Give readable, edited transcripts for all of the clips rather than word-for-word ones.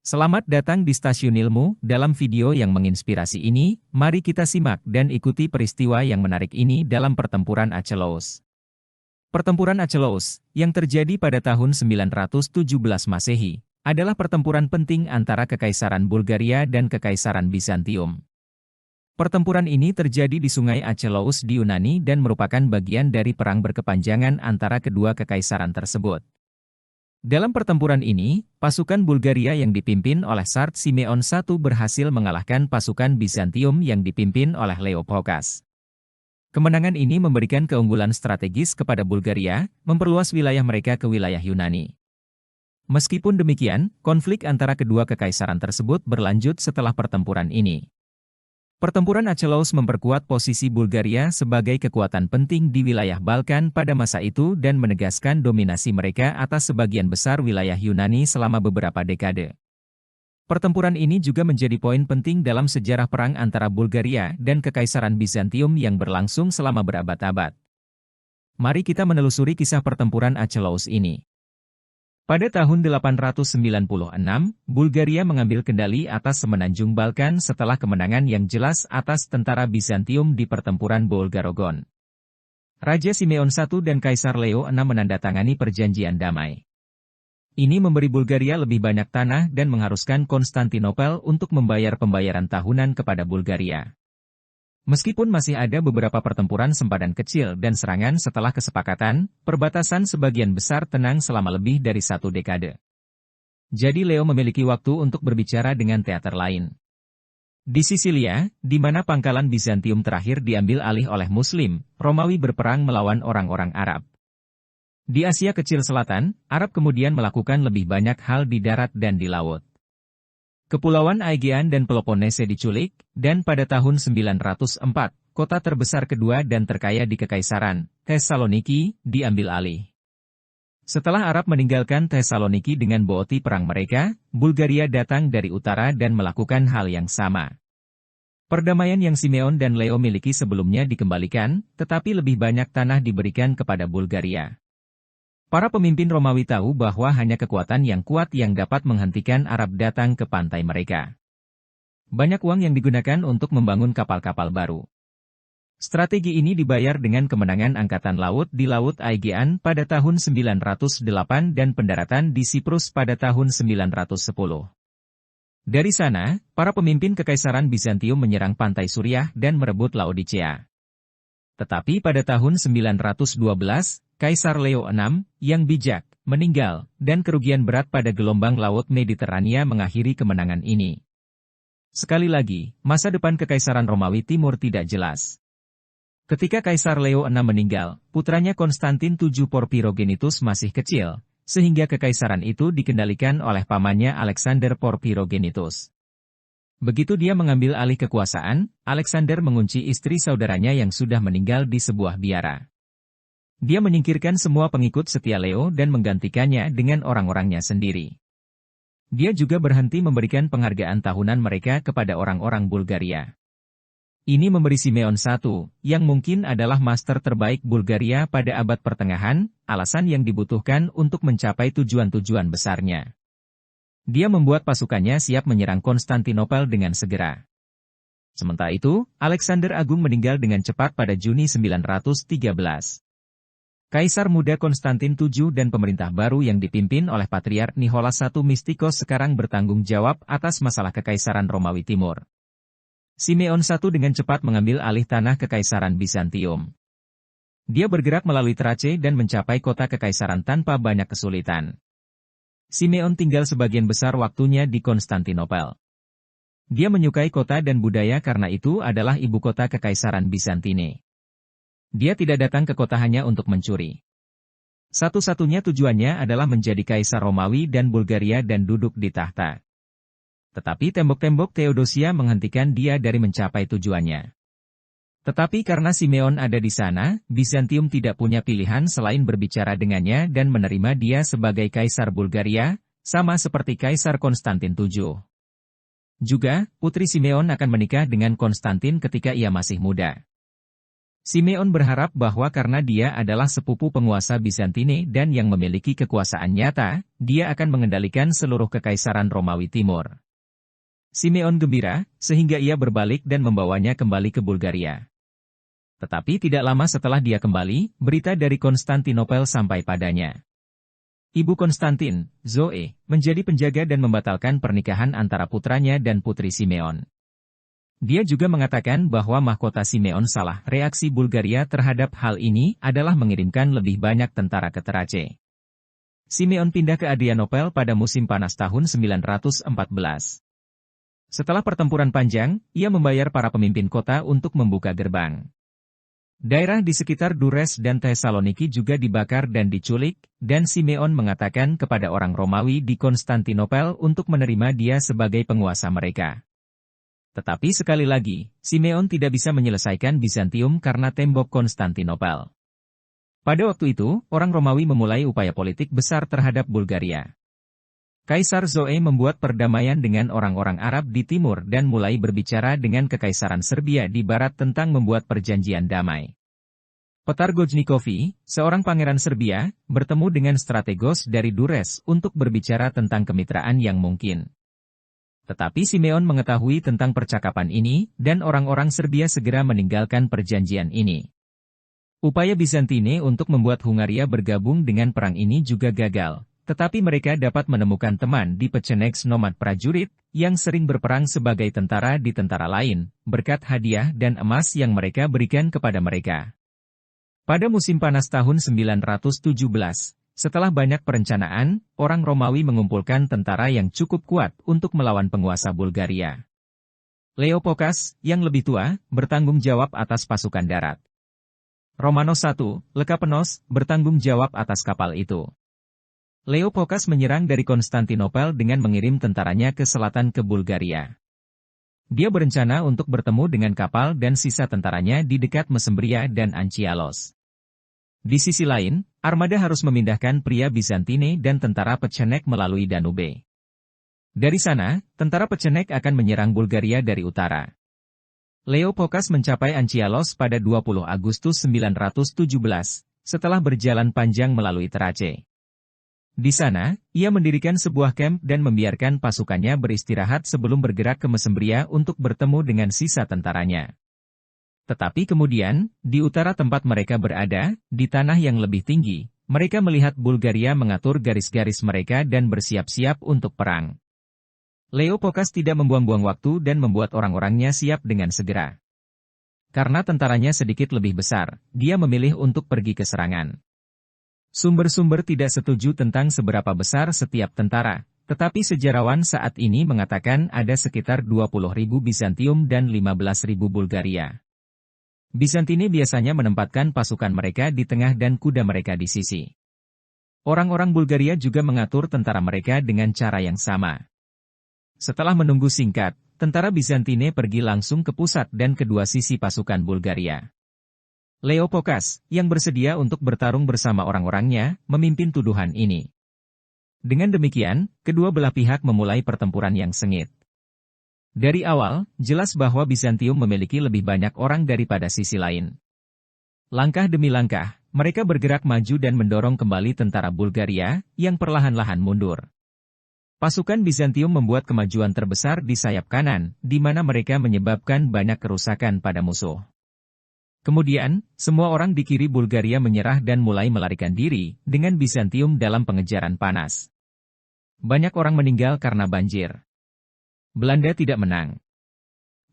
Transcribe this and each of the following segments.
Selamat datang di Stasiun Ilmu. Dalam video yang menginspirasi ini, mari kita simak dan ikuti peristiwa yang menarik ini dalam pertempuran Achelous. Pertempuran Achelous, yang terjadi pada tahun 917 Masehi, adalah pertempuran penting antara Kekaisaran Bulgaria dan Kekaisaran Bizantium. Pertempuran ini terjadi di Sungai Achelous di Yunani dan merupakan bagian dari perang berkepanjangan antara kedua kekaisaran tersebut. Dalam pertempuran ini, pasukan Bulgaria yang dipimpin oleh Tsar Simeon I berhasil mengalahkan pasukan Bizantium yang dipimpin oleh Leo Phocas. Kemenangan ini memberikan keunggulan strategis kepada Bulgaria, memperluas wilayah mereka ke wilayah Yunani. Meskipun demikian, konflik antara kedua kekaisaran tersebut berlanjut setelah pertempuran ini. Pertempuran Achelous memperkuat posisi Bulgaria sebagai kekuatan penting di wilayah Balkan pada masa itu dan menegaskan dominasi mereka atas sebagian besar wilayah Yunani selama beberapa dekade. Pertempuran ini juga menjadi poin penting dalam sejarah perang antara Bulgaria dan Kekaisaran Bizantium yang berlangsung selama berabad-abad. Mari kita menelusuri kisah pertempuran Achelous ini. Pada tahun 896, Bulgaria mengambil kendali atas semenanjung Balkan setelah kemenangan yang jelas atas tentara Bizantium di pertempuran Bolgarogon. Raja Simeon I dan Kaisar Leo VI menandatangani perjanjian damai. Ini memberi Bulgaria lebih banyak tanah dan mengharuskan Konstantinopel untuk membayar pembayaran tahunan kepada Bulgaria. Meskipun masih ada beberapa pertempuran sempadan kecil dan serangan setelah kesepakatan, perbatasan sebagian besar tenang selama lebih dari 1 dekade. Jadi Leo memiliki waktu untuk berbicara dengan teater lain. Di Sisilia, di mana pangkalan Bizantium terakhir diambil alih oleh Muslim, Romawi berperang melawan orang-orang Arab. Di Asia Kecil Selatan, Arab kemudian melakukan lebih banyak hal di darat dan di laut. Kepulauan Aegean dan Peloponnese diculik, dan pada tahun 904, kota terbesar kedua dan terkaya di Kekaisaran, Thessaloniki, diambil alih. Setelah Arab meninggalkan Thessaloniki dengan booti perang mereka, Bulgaria datang dari utara dan melakukan hal yang sama. Perdamaian yang Simeon dan Leo miliki sebelumnya dikembalikan, tetapi lebih banyak tanah diberikan kepada Bulgaria. Para pemimpin Romawi tahu bahwa hanya kekuatan yang kuat yang dapat menghentikan Arab datang ke pantai mereka. Banyak uang yang digunakan untuk membangun kapal-kapal baru. Strategi ini dibayar dengan kemenangan Angkatan Laut di Laut Aegean pada tahun 908 dan pendaratan di Siprus pada tahun 910. Dari sana, para pemimpin Kekaisaran Bizantium menyerang pantai Suriah dan merebut Laodicea. Tetapi pada tahun 912, Kaisar Leo VI, yang bijak, meninggal, dan kerugian berat pada gelombang Laut Mediterania mengakhiri kemenangan ini. Sekali lagi, masa depan Kekaisaran Romawi Timur tidak jelas. Ketika Kaisar Leo VI meninggal, putranya Konstantin VII Porphyrogenitus masih kecil, sehingga kekaisaran itu dikendalikan oleh pamannya Alexander Porphyrogenitus. Begitu dia mengambil alih kekuasaan, Alexander mengunci istri saudaranya yang sudah meninggal di sebuah biara. Dia menyingkirkan semua pengikut setia Leo dan menggantikannya dengan orang-orangnya sendiri. Dia juga berhenti memberikan penghargaan tahunan mereka kepada orang-orang Bulgaria. Ini memberi Simeon I, yang mungkin adalah master terbaik Bulgaria pada abad pertengahan, alasan yang dibutuhkan untuk mencapai tujuan-tujuan besarnya. Dia membuat pasukannya siap menyerang Konstantinopel dengan segera. Sementara itu, Alexander Agung meninggal dengan cepat pada Juni 913. Kaisar muda Konstantin VII dan pemerintah baru yang dipimpin oleh Patriark Nicholas I Mistikos sekarang bertanggung jawab atas masalah Kekaisaran Romawi Timur. Simeon I dengan cepat mengambil alih tanah Kekaisaran Bizantium. Dia bergerak melalui Trace dan mencapai kota Kekaisaran tanpa banyak kesulitan. Simeon tinggal sebagian besar waktunya di Konstantinopel. Dia menyukai kota dan budaya karena itu adalah ibu kota Kekaisaran Bizantine. Dia tidak datang ke kota hanya untuk mencuri. Satu-satunya tujuannya adalah menjadi kaisar Romawi dan Bulgaria dan duduk di tahta. Tetapi tembok-tembok Theodosia menghentikan dia dari mencapai tujuannya. Tetapi karena Simeon ada di sana, Bizantium tidak punya pilihan selain berbicara dengannya dan menerima dia sebagai kaisar Bulgaria, sama seperti Kaisar Konstantin VII. Juga, putri Simeon akan menikah dengan Konstantin ketika ia masih muda. Simeon berharap bahwa karena dia adalah sepupu penguasa Bizantine dan yang memiliki kekuasaan nyata, dia akan mengendalikan seluruh kekaisaran Romawi Timur. Simeon gembira, sehingga ia berbalik dan membawanya kembali ke Bulgaria. Tetapi tidak lama setelah dia kembali, berita dari Konstantinopel sampai padanya. Ibu Konstantin, Zoe, menjadi penjaga dan membatalkan pernikahan antara putranya dan putri Simeon. Dia juga mengatakan bahwa mahkota Simeon salah. Reaksi Bulgaria terhadap hal ini adalah mengirimkan lebih banyak tentara ke Thrace. Simeon pindah ke Adrianopel pada musim panas tahun 914. Setelah pertempuran panjang, ia membayar para pemimpin kota untuk membuka gerbang. Daerah di sekitar Dures dan Thessaloniki juga dibakar dan diculik, dan Simeon mengatakan kepada orang Romawi di Konstantinopel untuk menerima dia sebagai penguasa mereka. Tetapi sekali lagi, Simeon tidak bisa menyelesaikan Bizantium karena tembok Konstantinopel. Pada waktu itu, orang Romawi memulai upaya politik besar terhadap Bulgaria. Kaisar Zoe membuat perdamaian dengan orang-orang Arab di timur dan mulai berbicara dengan Kekaisaran Serbia di barat tentang membuat perjanjian damai. Petar Gojnikovi, seorang pangeran Serbia, bertemu dengan strategos dari Dures untuk berbicara tentang kemitraan yang mungkin. Tetapi Simeon mengetahui tentang percakapan ini, dan orang-orang Serbia segera meninggalkan perjanjian ini. Upaya Bizantine untuk membuat Hungaria bergabung dengan perang ini juga gagal, tetapi mereka dapat menemukan teman di Pechenegs nomad prajurit, yang sering berperang sebagai tentara di tentara lain, berkat hadiah dan emas yang mereka berikan kepada mereka. Pada musim panas tahun 917, setelah banyak perencanaan, orang Romawi mengumpulkan tentara yang cukup kuat untuk melawan penguasa Bulgaria. Leo Phocas, yang lebih tua, bertanggung jawab atas pasukan darat. Romanos I, Lekapenos, bertanggung jawab atas kapal itu. Leo Phocas menyerang dari Konstantinopel dengan mengirim tentaranya ke selatan ke Bulgaria. Dia berencana untuk bertemu dengan kapal dan sisa tentaranya di dekat Mesembria dan Anchialos. Di sisi lain, armada harus memindahkan pria Bizantine dan tentara Pechenek melalui Danube. Dari sana, tentara Pechenek akan menyerang Bulgaria dari utara. Leo Phocas mencapai Anchialos pada 20 Agustus 917, setelah berjalan panjang melalui Thrace. Di sana, ia mendirikan sebuah kamp dan membiarkan pasukannya beristirahat sebelum bergerak ke Mesembria untuk bertemu dengan sisa tentaranya. Tetapi kemudian, di utara tempat mereka berada, di tanah yang lebih tinggi, mereka melihat Bulgaria mengatur garis-garis mereka dan bersiap-siap untuk perang. Leo Phocas tidak membuang-buang waktu dan membuat orang-orangnya siap dengan segera. Karena tentaranya sedikit lebih besar, dia memilih untuk pergi ke serangan. Sumber-sumber tidak setuju tentang seberapa besar setiap tentara, tetapi sejarawan saat ini mengatakan ada sekitar 20.000 Bizantium dan 15.000 Bulgaria. Bizantine biasanya menempatkan pasukan mereka di tengah dan kuda mereka di sisi. Orang-orang Bulgaria juga mengatur tentara mereka dengan cara yang sama. Setelah menunggu singkat, tentara Bizantine pergi langsung ke pusat dan kedua sisi pasukan Bulgaria. Leo Phocas, yang bersedia untuk bertarung bersama orang-orangnya, memimpin tuduhan ini. Dengan demikian, kedua belah pihak memulai pertempuran yang sengit. Dari awal, jelas bahwa Bizantium memiliki lebih banyak orang daripada sisi lain. Langkah demi langkah, mereka bergerak maju dan mendorong kembali tentara Bulgaria, yang perlahan-lahan mundur. Pasukan Bizantium membuat kemajuan terbesar di sayap kanan, di mana mereka menyebabkan banyak kerusakan pada musuh. Kemudian, semua orang di kiri Bulgaria menyerah dan mulai melarikan diri, dengan Bizantium dalam pengejaran panas. Banyak orang meninggal karena banjir. Belanda tidak menang.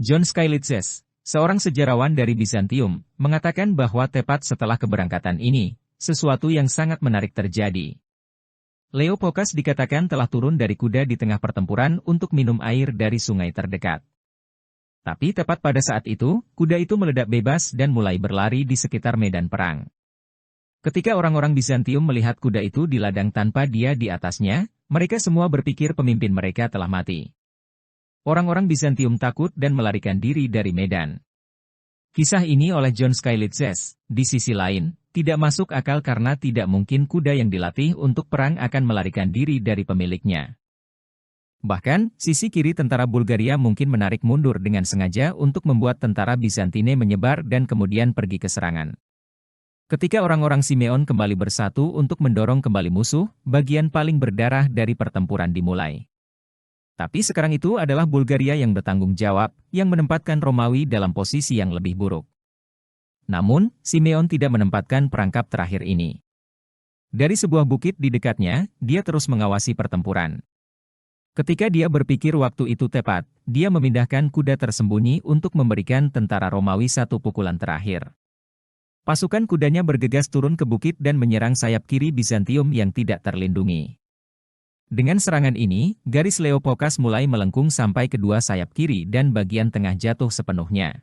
John Skylitzes, seorang sejarawan dari Bizantium, mengatakan bahwa tepat setelah keberangkatan ini, sesuatu yang sangat menarik terjadi. Leo Phocas dikatakan telah turun dari kuda di tengah pertempuran untuk minum air dari sungai terdekat. Tapi tepat pada saat itu, kuda itu meledak bebas dan mulai berlari di sekitar medan perang. Ketika orang-orang Bizantium melihat kuda itu di ladang tanpa dia di atasnya, mereka semua berpikir pemimpin mereka telah mati. Orang-orang Bizantium takut dan melarikan diri dari medan. Kisah ini oleh John Skylitzes, di sisi lain, tidak masuk akal karena tidak mungkin kuda yang dilatih untuk perang akan melarikan diri dari pemiliknya. Bahkan, sisi kiri tentara Bulgaria mungkin menarik mundur dengan sengaja untuk membuat tentara Bizantine menyebar dan kemudian pergi ke serangan. Ketika orang-orang Simeon kembali bersatu untuk mendorong kembali musuh, bagian paling berdarah dari pertempuran dimulai. Tapi sekarang itu adalah Bulgaria yang bertanggung jawab, yang menempatkan Romawi dalam posisi yang lebih buruk. Namun, Simeon tidak menempatkan perangkap terakhir ini. Dari sebuah bukit di dekatnya, dia terus mengawasi pertempuran. Ketika dia berpikir waktu itu tepat, dia memindahkan kuda tersembunyi untuk memberikan tentara Romawi satu pukulan terakhir. Pasukan kudanya bergegas turun ke bukit dan menyerang sayap kiri Bizantium yang tidak terlindungi. Dengan serangan ini, garis Leopokas mulai melengkung sampai kedua sayap kiri dan bagian tengah jatuh sepenuhnya.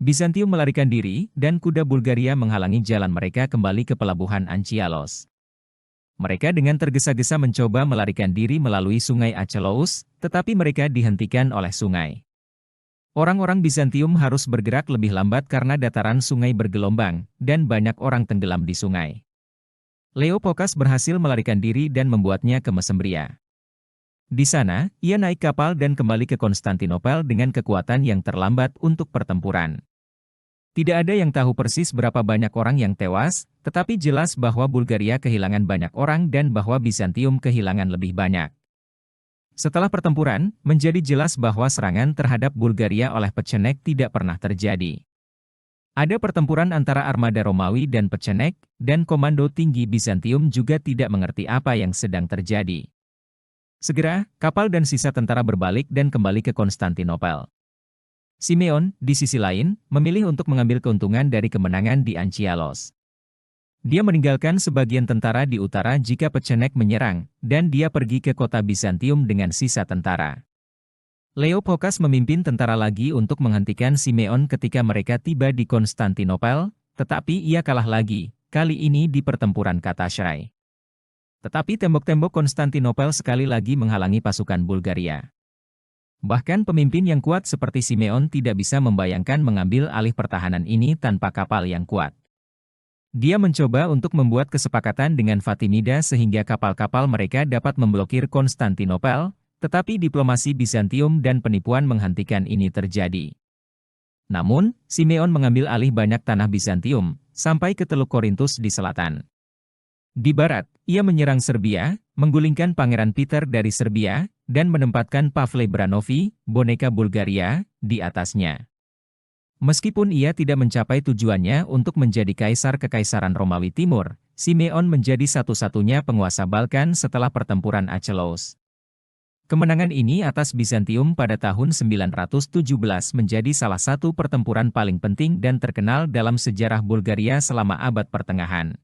Bizantium melarikan diri, dan kuda Bulgaria menghalangi jalan mereka kembali ke pelabuhan Anchialos. Mereka dengan tergesa-gesa mencoba melarikan diri melalui sungai Achelous, tetapi mereka dihentikan oleh sungai. Orang-orang Bizantium harus bergerak lebih lambat karena dataran sungai bergelombang, dan banyak orang tenggelam di sungai. Leopokas berhasil melarikan diri dan membuatnya ke Mesembria. Di sana, ia naik kapal dan kembali ke Konstantinopel dengan kekuatan yang terlambat untuk pertempuran. Tidak ada yang tahu persis berapa banyak orang yang tewas, tetapi jelas bahwa Bulgaria kehilangan banyak orang dan bahwa Bizantium kehilangan lebih banyak. Setelah pertempuran, menjadi jelas bahwa serangan terhadap Bulgaria oleh Pecenek tidak pernah terjadi. Ada pertempuran antara armada Romawi dan Pecenek, dan komando tinggi Bizantium juga tidak mengerti apa yang sedang terjadi. Segera, kapal dan sisa tentara berbalik dan kembali ke Konstantinopel. Simeon, di sisi lain, memilih untuk mengambil keuntungan dari kemenangan di Anchialos. Dia meninggalkan sebagian tentara di utara jika Pecenek menyerang, dan dia pergi ke kota Bizantium dengan sisa tentara. Leopokas memimpin tentara lagi untuk menghentikan Simeon ketika mereka tiba di Konstantinopel, tetapi ia kalah lagi, kali ini di pertempuran Katasrai. Tetapi tembok-tembok Konstantinopel sekali lagi menghalangi pasukan Bulgaria. Bahkan pemimpin yang kuat seperti Simeon tidak bisa membayangkan mengambil alih pertahanan ini tanpa kapal yang kuat. Dia mencoba untuk membuat kesepakatan dengan Fatimida sehingga kapal-kapal mereka dapat memblokir Konstantinopel, tetapi diplomasi Bizantium dan penipuan menghentikan ini terjadi. Namun, Simeon mengambil alih banyak tanah Bizantium, sampai ke Teluk Korintus di selatan. Di barat, ia menyerang Serbia, menggulingkan Pangeran Peter dari Serbia, dan menempatkan Pavle Branovi, boneka Bulgaria, di atasnya. Meskipun ia tidak mencapai tujuannya untuk menjadi kaisar Kekaisaran Romawi Timur, Simeon menjadi satu-satunya penguasa Balkan setelah pertempuran Achelous. Kemenangan ini atas Bizantium pada tahun 917 menjadi salah satu pertempuran paling penting dan terkenal dalam sejarah Bulgaria selama abad pertengahan.